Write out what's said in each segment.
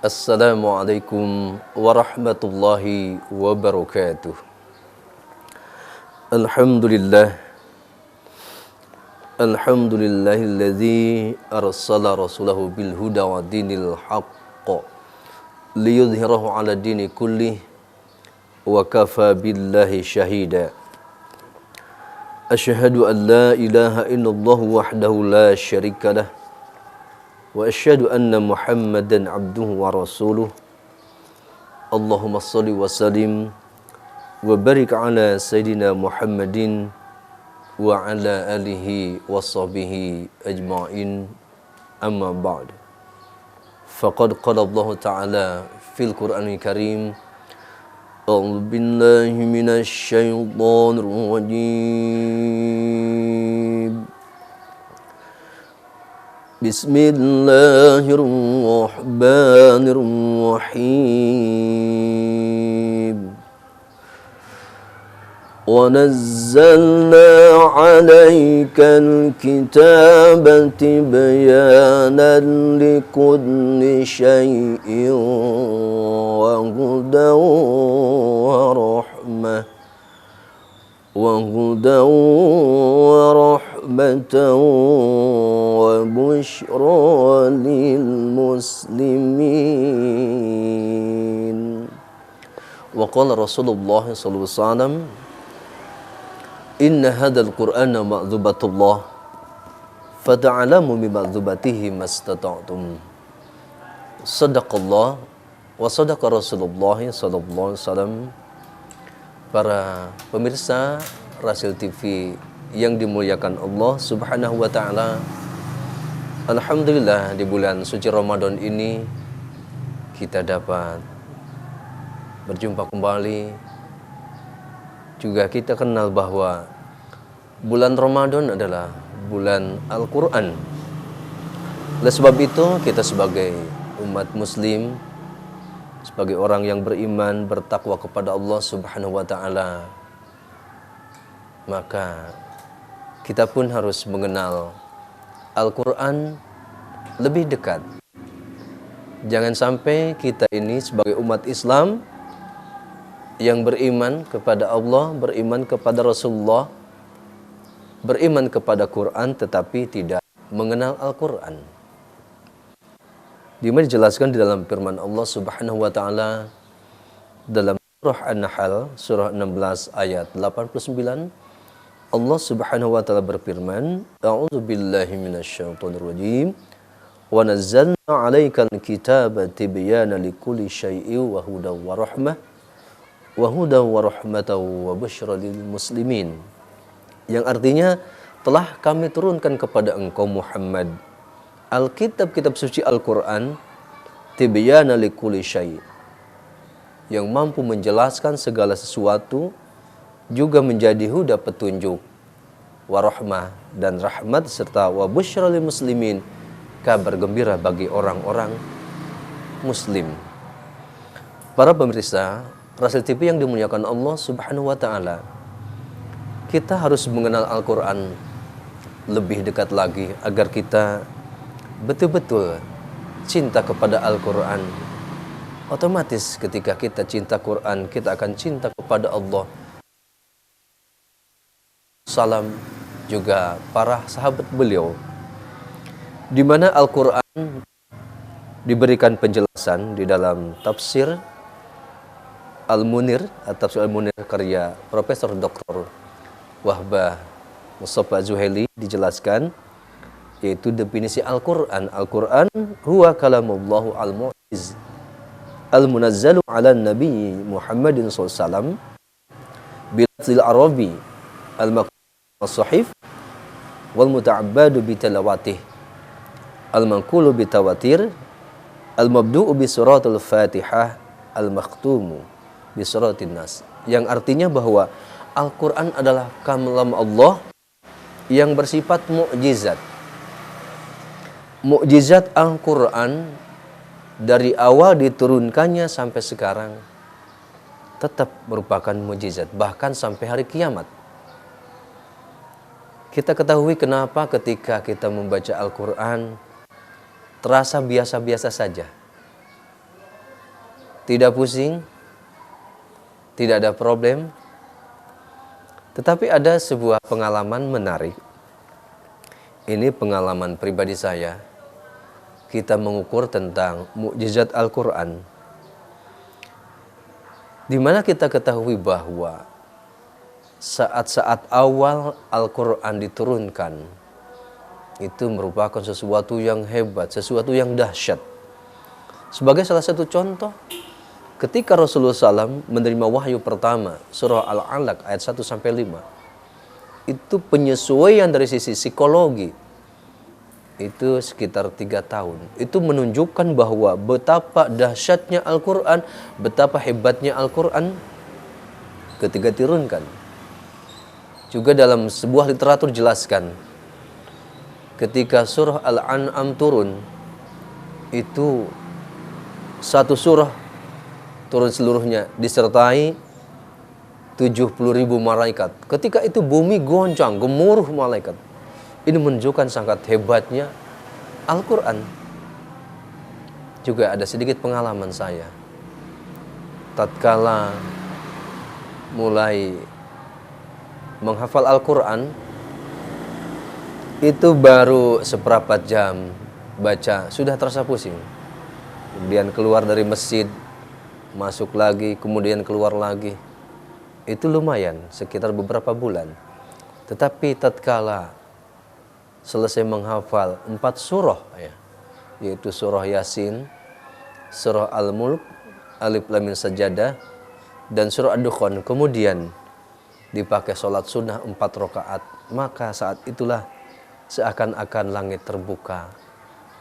Assalamualaikum warahmatullahi wabarakatuh. Alhamdulillah. Alhamdulillahilladzi arsala rasulahu bil huda wa dinil haqq liyudhhirahu 'ala dini kullih wa kafa billahi syahida. Asyhadu an la ilaha illallah wahdahu la syarikalah wa asyhadu anna Muhammadan abduhu wa rasuluh. Allahumma shalli wa sallim wa barik ala sayyidina Muhammadin wa ala alihi wa sahbihi ajma'in, amma ba'd. Faqad qala Allah ta'ala fil Qur'anil Karim, a'udzu billahi minasy syaithanir rajim. Bismillahirrahmanirrahim. Wa nazzalna 'alaikal kitaba tibyanan likulli syai'in wa hudan wa rahmatan wa busyra lil muslimin. Wa qala Rasulullah sallallahu alaihi wasallam, inna hadzal qur'ana ma'dzubatullah fata'alamu bi ma'dzubatihi mastata'tum. Sadaqallah wa sadaqa Rasulullah sallallahu alaihi wasallam. Para pemirsa Rasil TV yang dimuliakan Allah Subhanahu wa taala, alhamdulillah di bulan suci Ramadan ini kita dapat berjumpa kembali. Juga kita kenal bahwa bulan Ramadan adalah bulan Al-Quran. Oleh sebab itu kita sebagai umat muslim, sebagai orang yang beriman, bertakwa kepada Allah Subhanahu wa taala, maka kita pun harus mengenal Al-Quran lebih dekat. Jangan sampai kita ini sebagai umat Islam yang beriman kepada Allah, beriman kepada Rasulullah, beriman kepada Quran, tetapi tidak mengenal Al-Quran. Di mana dijelaskan di dalam firman Allah Subhanahu wa taala dalam surah An-Nahl surah 16 ayat 89, Allah Subhanahu wa taala berfirman, a'udzu billahi minasyaitonir rajim, wa nazzalna 'alaikal kitaba tibyana likulli syai'in wa hudan wa rahmah wa hudan wa rahmatan wa busyra lil muslimin. Yang artinya, telah kami turunkan kepada engkau Muhammad Alkitab suci Al-Quran, tibyana likulli syai', yang mampu menjelaskan segala sesuatu, juga menjadi huda petunjuk, warahmah dan rahmat, serta wa busyra lil muslimin, kabar gembira bagi orang-orang muslim. Para pemirsa Rasil TV yang dimuliakan Allah Subhanahu wa taala, kita harus mengenal Al-Quran lebih dekat lagi agar kita betul-betul cinta kepada Al-Quran. Otomatis ketika kita cinta Quran, kita akan cinta kepada Allah. Salam juga para sahabat beliau, di mana Al-Quran diberikan penjelasan di dalam tafsir Al-Munir atau tafsir Al-Munir karya Profesor Dr. Wahbah Mustafa Zuhaili, dijelaskan yaitu definisi Al-Quran. Al-Quran huwa kalamullahu al-mu'jiz al-munazzalu ala nabi Muhammadin SAW bilafzil arabi al-maqsud as-sahif wal muta'abbadu bitalawatih al-manqulu bitawatir al-mabdu'u bi suratul fatihah al-makhtumu bi suratin nas. Yang artinya bahwa Al-Quran adalah kalam Allah yang bersifat mukjizat. Mukjizat Al-Quran dari awal diturunkannya sampai sekarang tetap merupakan mukjizat, bahkan sampai hari kiamat. Kita ketahui kenapa ketika kita membaca Al-Quran terasa biasa-biasa saja. tidak pusing, tidak ada problem. Tetapi ada sebuah pengalaman menarik. Ini pengalaman pribadi saya. Kita mengukur tentang mukjizat Al-Quran. Di mana kita ketahui bahwa saat-saat awal Al-Quran diturunkan, itu merupakan sesuatu yang hebat, sesuatu yang dahsyat. Sebagai salah satu contoh, ketika Rasulullah SAW menerima wahyu pertama, surah Al-Alaq ayat 1-5, itu penyesuaian dari sisi psikologi, itu sekitar 3 tahun. Itu menunjukkan bahwa betapa dahsyatnya Al-Quran, betapa hebatnya Al-Quran ketika diturunkan. Juga dalam sebuah literatur jelaskan, ketika surah Al-An'am turun, itu satu surah turun seluruhnya disertai 70.000 malaikat. Ketika itu bumi goncang, gemuruh malaikat. Ini menunjukkan sangat hebatnya Al-Quran. Juga ada sedikit pengalaman saya. Tatkala mulai menghafal Al-Quran, itu baru seperempat jam baca, sudah terasa pusing. Kemudian keluar dari masjid, masuk lagi, kemudian keluar lagi. Itu lumayan, sekitar beberapa bulan. Tetapi tatkala selesai menghafal 4 surah, yaitu surah Yasin, surah Al-Mulk, Alif Lam Mim Sajadah, dan surah Ad-Dukhan, kemudian dipakai sholat sunnah 4 rakaat, maka saat itulah seakan-akan langit terbuka.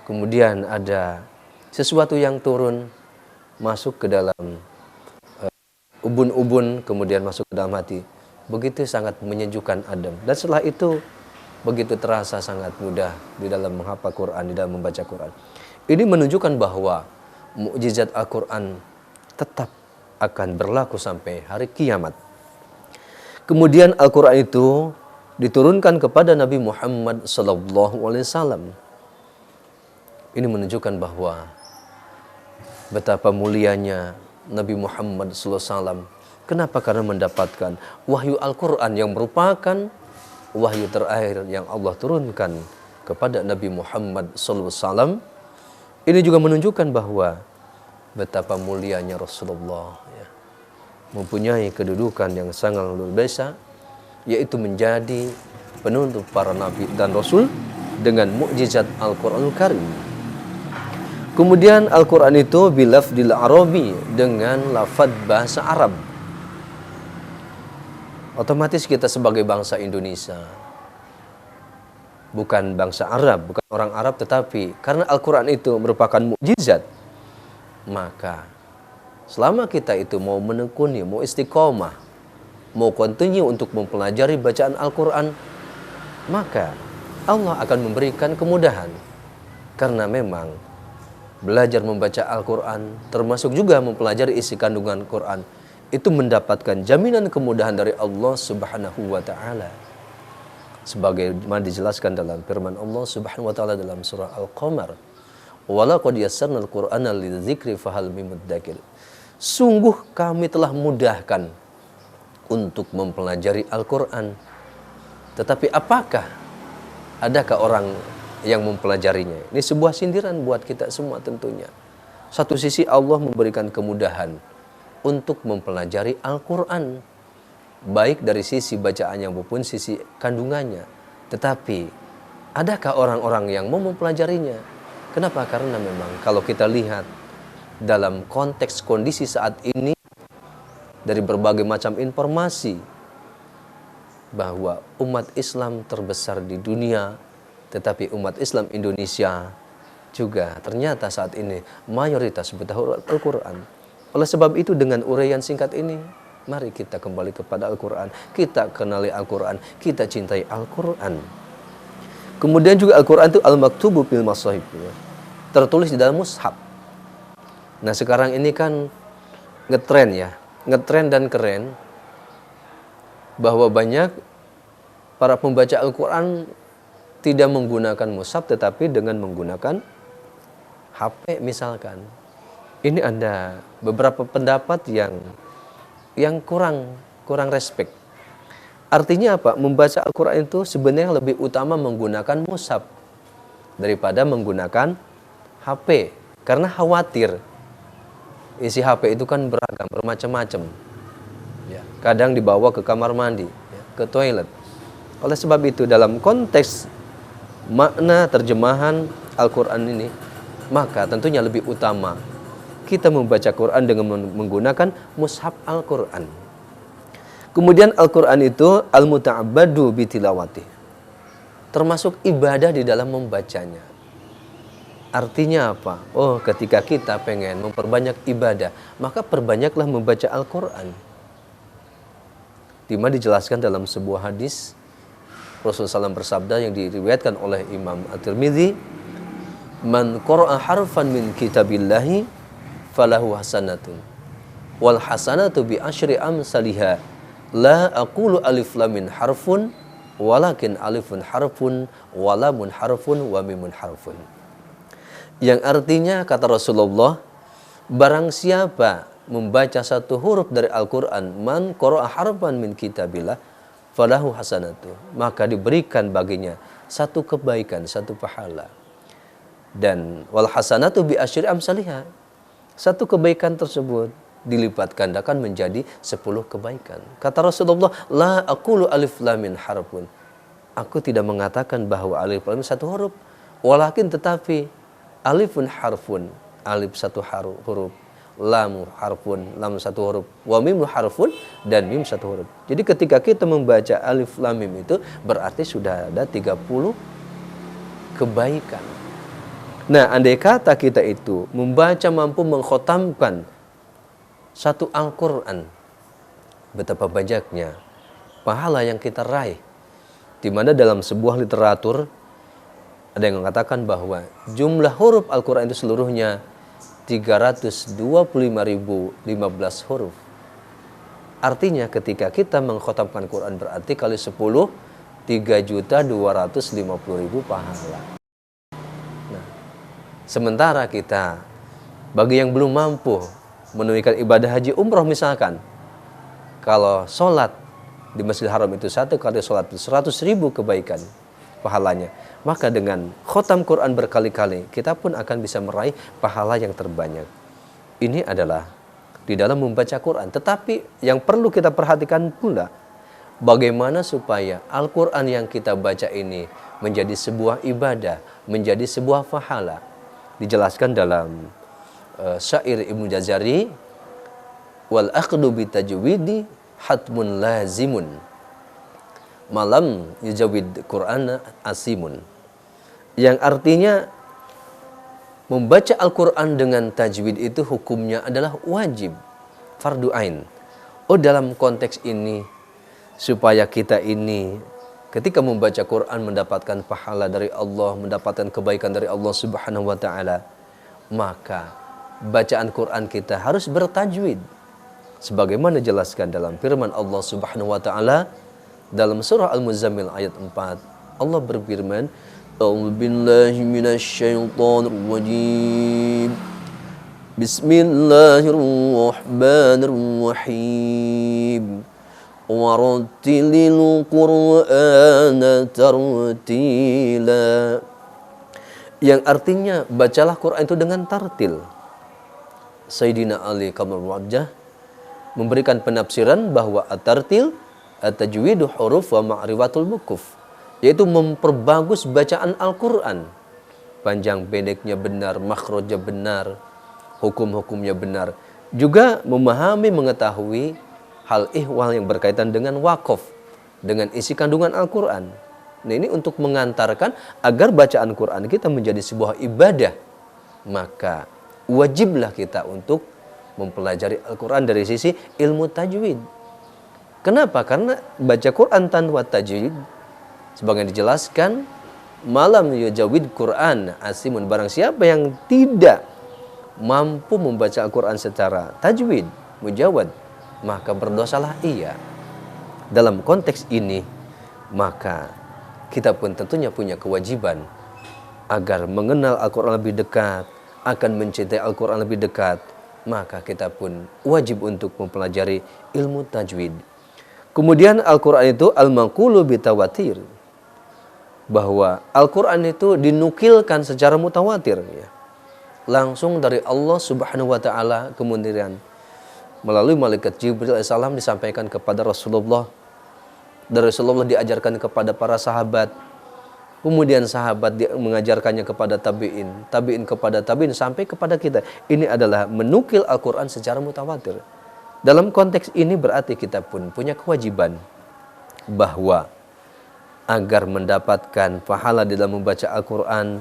Kemudian ada sesuatu yang turun, masuk ke dalam ubun-ubun, kemudian masuk ke dalam hati. Begitu sangat menyejukkan adem. Dan setelah itu begitu terasa sangat mudah di dalam menghafal Quran, di dalam membaca Quran. Ini menunjukkan bahwa mukjizat Al-Quran tetap akan berlaku sampai hari kiamat. Kemudian Al-Quran itu diturunkan kepada Nabi Muhammad SAW. Ini menunjukkan bahwa betapa mulianya Nabi Muhammad SAW. Kenapa? Karena mendapatkan wahyu Al-Quran yang merupakan wahyu terakhir yang Allah turunkan kepada Nabi Muhammad SAW. Ini juga menunjukkan bahwa betapa mulianya Rasulullah, mempunyai kedudukan yang sangat luar biasa, yaitu menjadi penutup para nabi dan rasul dengan mukjizat Al-Quranul Karim. Kemudian Al-Quran itu bilafdil Arabi, dengan lafaz bahasa Arab. Otomatis kita sebagai bangsa Indonesia bukan bangsa Arab, bukan orang Arab, tetapi karena Al-Quran itu merupakan mukjizat, maka selama kita itu mau menekuni, mau istiqomah, mau continue untuk mempelajari bacaan Al-Quran, maka Allah akan memberikan kemudahan. Karena memang belajar membaca Al-Quran, termasuk juga mempelajari isi kandungan Quran, itu mendapatkan jaminan kemudahan dari Allah Subhanahu wa Ta'ala. Sebagaimana dijelaskan dalam firman Allah Subhanahu wa Ta'ala dalam surah Al-Qamar, "Walaqad yassarnal Qur'ana lidzikri fahal mim muddakir." Sungguh kami telah mudahkan untuk mempelajari Al-Quran. Tetapi adakah orang yang mempelajarinya? Ini sebuah sindiran buat kita semua tentunya. Satu sisi Allah memberikan kemudahan untuk mempelajari Al-Quran, baik dari sisi bacaannya maupun sisi kandungannya. Tetapi adakah orang-orang yang mau mempelajarinya? Kenapa? Karena memang kalau kita lihat dalam konteks kondisi saat ini, dari berbagai macam informasi bahwa umat Islam terbesar di dunia, tetapi umat Islam Indonesia juga ternyata saat ini mayoritas bertahur Al-Quran. Oleh sebab itu, dengan uraian singkat ini, mari kita kembali kepada Al-Quran, kita kenali Al-Quran, kita cintai Al-Quran. Kemudian juga Al-Quran itu al-maktubu fil mashahif, tertulis di dalam mushaf. Nah sekarang ini kan ngetren dan keren bahwa banyak para pembaca Al-Quran tidak menggunakan mushaf, tetapi dengan menggunakan HP misalkan. Ini ada beberapa pendapat yang kurang respect. Artinya apa? Membaca Al-Quran itu sebenarnya lebih utama menggunakan mushaf daripada menggunakan HP. Karena khawatir isi HP itu kan beragam, bermacam-macam. Ya, kadang dibawa ke kamar mandi, ya, ke toilet. Oleh sebab itu dalam konteks makna terjemahan Al-Quran ini, maka tentunya lebih utama kita membaca Quran dengan menggunakan mushaf Al-Quran. Kemudian Al-Quran itu al-muta'abbadu bitilawati, termasuk ibadah di dalam membacanya. Artinya apa? Oh, ketika kita pengen memperbanyak ibadah, maka perbanyaklah membaca Al-Quran. Di mana dijelaskan dalam sebuah hadis, Rasulullah SAW bersabda yang diriwayatkan oleh Imam At-Tirmidzi, "Man qara'a harfan min kitabillahi falahu hasanatun wal hasanatu bi asyri amsalihha la aqulu alif lam min harfun walakin alifun harfun wa lamun harfun wa mimun harfun." Yang artinya kata Rasulullah, barang siapa membaca satu huruf dari Al-Quran, man qara'a harfan min kitabillah falahu hasanatu, maka diberikan baginya satu kebaikan, satu pahala. Dan wal hasanatu bi asyri amsalihha, satu kebaikan tersebut dilipat gandakan menjadi 10 kebaikan. Kata Rasulullah, la aqulu alif lam min harfun, aku tidak mengatakan bahwa alif lam satu huruf, walakin tetapi alifun harfun, alif satu huruf, lam harfun, lam satu huruf, wa mim harfun, dan mim satu huruf. Jadi ketika kita membaca alif lam mim itu berarti sudah ada 30 kebaikan. Nah, andai kata kita itu membaca mampu mengkhotamkan satu Al-Quran, betapa banyaknya pahala yang kita raih. Di mana dalam sebuah literatur ada yang mengatakan bahwa jumlah huruf Al-Quran itu seluruhnya 325.015 huruf. Artinya ketika kita mengkhotamkan Quran berarti kali 10, 3.250.000 pahala. Nah, sementara kita, bagi yang belum mampu menunaikan ibadah haji umroh misalkan, kalau sholat di Masjidil Haram itu satu kali sholat 100.000 kebaikan pahalanya. Maka dengan khotam Quran berkali-kali, kita pun akan bisa meraih pahala yang terbanyak. Ini adalah di dalam membaca Quran. Tetapi yang perlu kita perhatikan pula, bagaimana supaya Al-Quran yang kita baca ini menjadi sebuah ibadah, menjadi sebuah pahala. Dijelaskan dalam syair Ibnu Jazari, wal aqdu bitajwidi hatmun lazimun malam yujawid Qur'ana asimun. Yang artinya membaca Al-Quran dengan tajwid itu hukumnya adalah wajib, fardu ain. Oh, dalam konteks ini supaya kita ini ketika membaca Quran mendapatkan pahala dari Allah, mendapatkan kebaikan dari Allah Subhanahu wa taala, maka bacaan Quran kita harus bertajwid. Sebagaimana dijelaskan dalam firman Allah Subhanahu wa taala dalam surah Al-Muzammil ayat 4, Allah berfirman, "A'udzu billahi minasyaitonir rajim. Bismillahirrahmanirrahim. Warattilil Qur'ana tartila." Yang artinya bacalah Quran itu dengan tartil. Sayyidina Ali Kamal Wajah memberikan penafsiran bahwa at-tartil at-tajwidu huruf wa ma'rifatul wukuf, yaitu memperbagus bacaan Al-Quran. Panjang pendeknya benar, makhrajnya benar, hukum-hukumnya benar. Juga memahami, mengetahui hal ihwal yang berkaitan dengan wakaf, dengan isi kandungan Al-Quran. Nah, ini untuk mengantarkan agar bacaan Quran kita menjadi sebuah ibadah. Maka wajiblah kita untuk mempelajari Al-Quran dari sisi ilmu tajwid. Kenapa? Karena baca Quran tanpa tajwid, sebagaimana dijelaskan, malam yujawid Quran asimun, barang siapa yang tidak mampu membaca Al-Quran secara tajwid, mujawad, maka berdosalah ia. Dalam konteks ini, maka kita pun tentunya punya kewajiban agar mengenal Al-Quran lebih dekat, akan mencintai Al-Quran lebih dekat, maka kita pun wajib untuk mempelajari ilmu tajwid. Kemudian Al-Quran itu al-manqulu bitawatir, bahwa Al-Quran itu dinukilkan secara mutawatir, ya, langsung dari Allah Subhanahu wa Ta'ala, kemudian melalui malaikat Jibril alaihissalam disampaikan kepada Rasulullah, dari Rasulullah diajarkan kepada para sahabat, kemudian sahabat mengajarkannya kepada tabi'in, tabi'in kepada tabi'in, sampai kepada kita. Ini adalah menukil Al-Quran secara mutawatir. Dalam konteks ini berarti kita pun punya kewajiban bahwa agar mendapatkan pahala dalam membaca Al-Quran,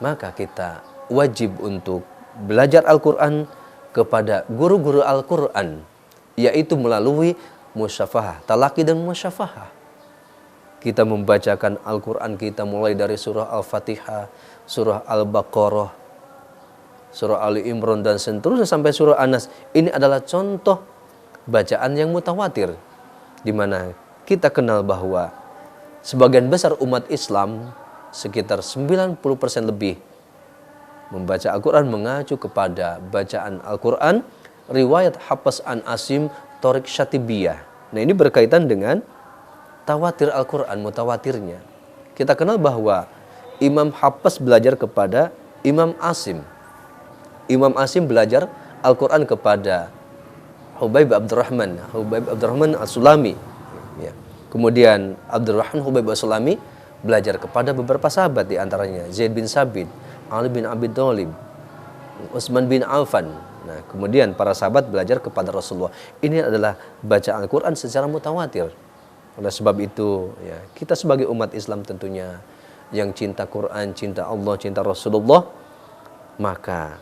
maka kita wajib untuk belajar Al-Quran kepada guru-guru Al-Quran, yaitu melalui musyafahah, talaki dan musyafahah. Kita membacakan Al-Quran kita mulai dari surah Al-Fatihah, surah Al-Baqarah, surah Ali Imran, dan seterusnya sampai surah An-Nas. Ini adalah contoh bacaan yang mutawatir, di mana kita kenal bahwa sebagian besar umat Islam, sekitar 90% lebih, membaca Al-Quran mengacu kepada bacaan Al-Quran riwayat Hafs an Asim Thoriq Syatibiyah. Nah, ini berkaitan dengan tawatir Al-Quran, mutawatirnya. Kita kenal bahwa Imam Hafs belajar kepada Imam Asim. Imam Asim belajar Al-Quran kepada Hubaib Abdurrahman As-Sulami. Ya. Kemudian Abdurrahman Hubaib As-Sulami belajar kepada beberapa sahabat, di antaranya Zaid bin Sabit, Ali bin Abi Thalib, Utsman bin Affan. Nah, kemudian para sahabat belajar kepada Rasulullah. Ini adalah bacaan Al-Quran secara mutawatir. Oleh sebab itu, ya, kita sebagai umat Islam tentunya yang cinta Quran, cinta Allah, cinta Rasulullah, maka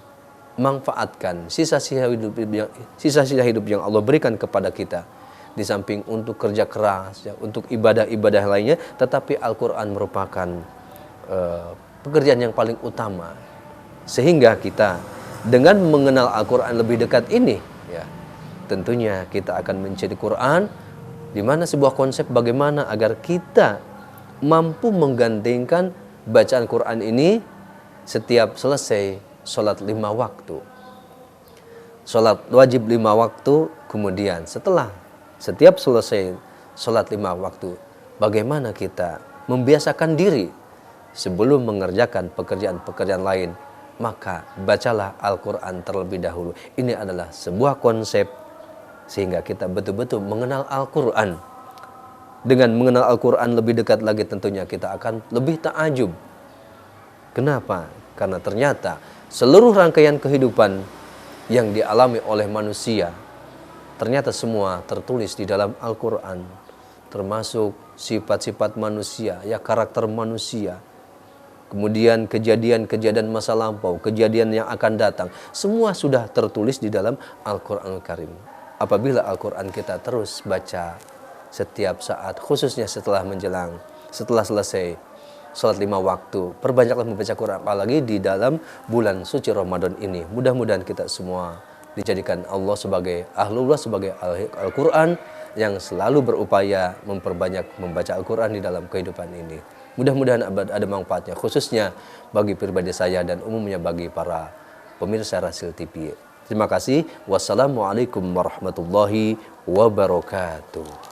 manfaatkan sisa-sisa hidup yang Allah berikan kepada kita. Di samping untuk kerja keras, ya, untuk ibadah-ibadah lainnya, tetapi Al-Quran merupakan pekerjaan yang paling utama. Sehingga kita dengan mengenal Al-Quran lebih dekat ini, ya, tentunya kita akan mencintai Quran, di mana sebuah konsep bagaimana agar kita mampu menggandengkan bacaan Quran ini setiap selesai sholat 5 waktu. Sholat wajib 5 waktu, kemudian setelah setiap selesai sholat 5 waktu, bagaimana kita membiasakan diri sebelum mengerjakan pekerjaan-pekerjaan lain, maka bacalah Al-Quran terlebih dahulu. Ini adalah sebuah konsep sehingga kita betul-betul mengenal Al-Quran. Dengan mengenal Al-Quran lebih dekat lagi, tentunya kita akan lebih ta'ajub. Kenapa? Karena ternyata seluruh rangkaian kehidupan yang dialami oleh manusia, ternyata semua tertulis di dalam Al-Quran, termasuk sifat-sifat manusia, ya, karakter manusia, kemudian kejadian-kejadian masa lampau, kejadian yang akan datang, semua sudah tertulis di dalam Al-Quranul Karim. Apabila Al-Quran kita terus baca setiap saat, khususnya setelah selesai sholat 5 waktu, perbanyaklah membaca Quran, apalagi di dalam bulan suci Ramadan ini. Mudah-mudahan kita semua dijadikan Allah sebagai ahlullah, sebagai Al-Quran yang selalu berupaya memperbanyak membaca Al-Quran di dalam kehidupan ini. Mudah-mudahan ada manfaatnya, khususnya bagi pribadi saya dan umumnya bagi para pemirsa Rasil TV. Terima kasih. Wassalamualaikum warahmatullahi wabarakatuh.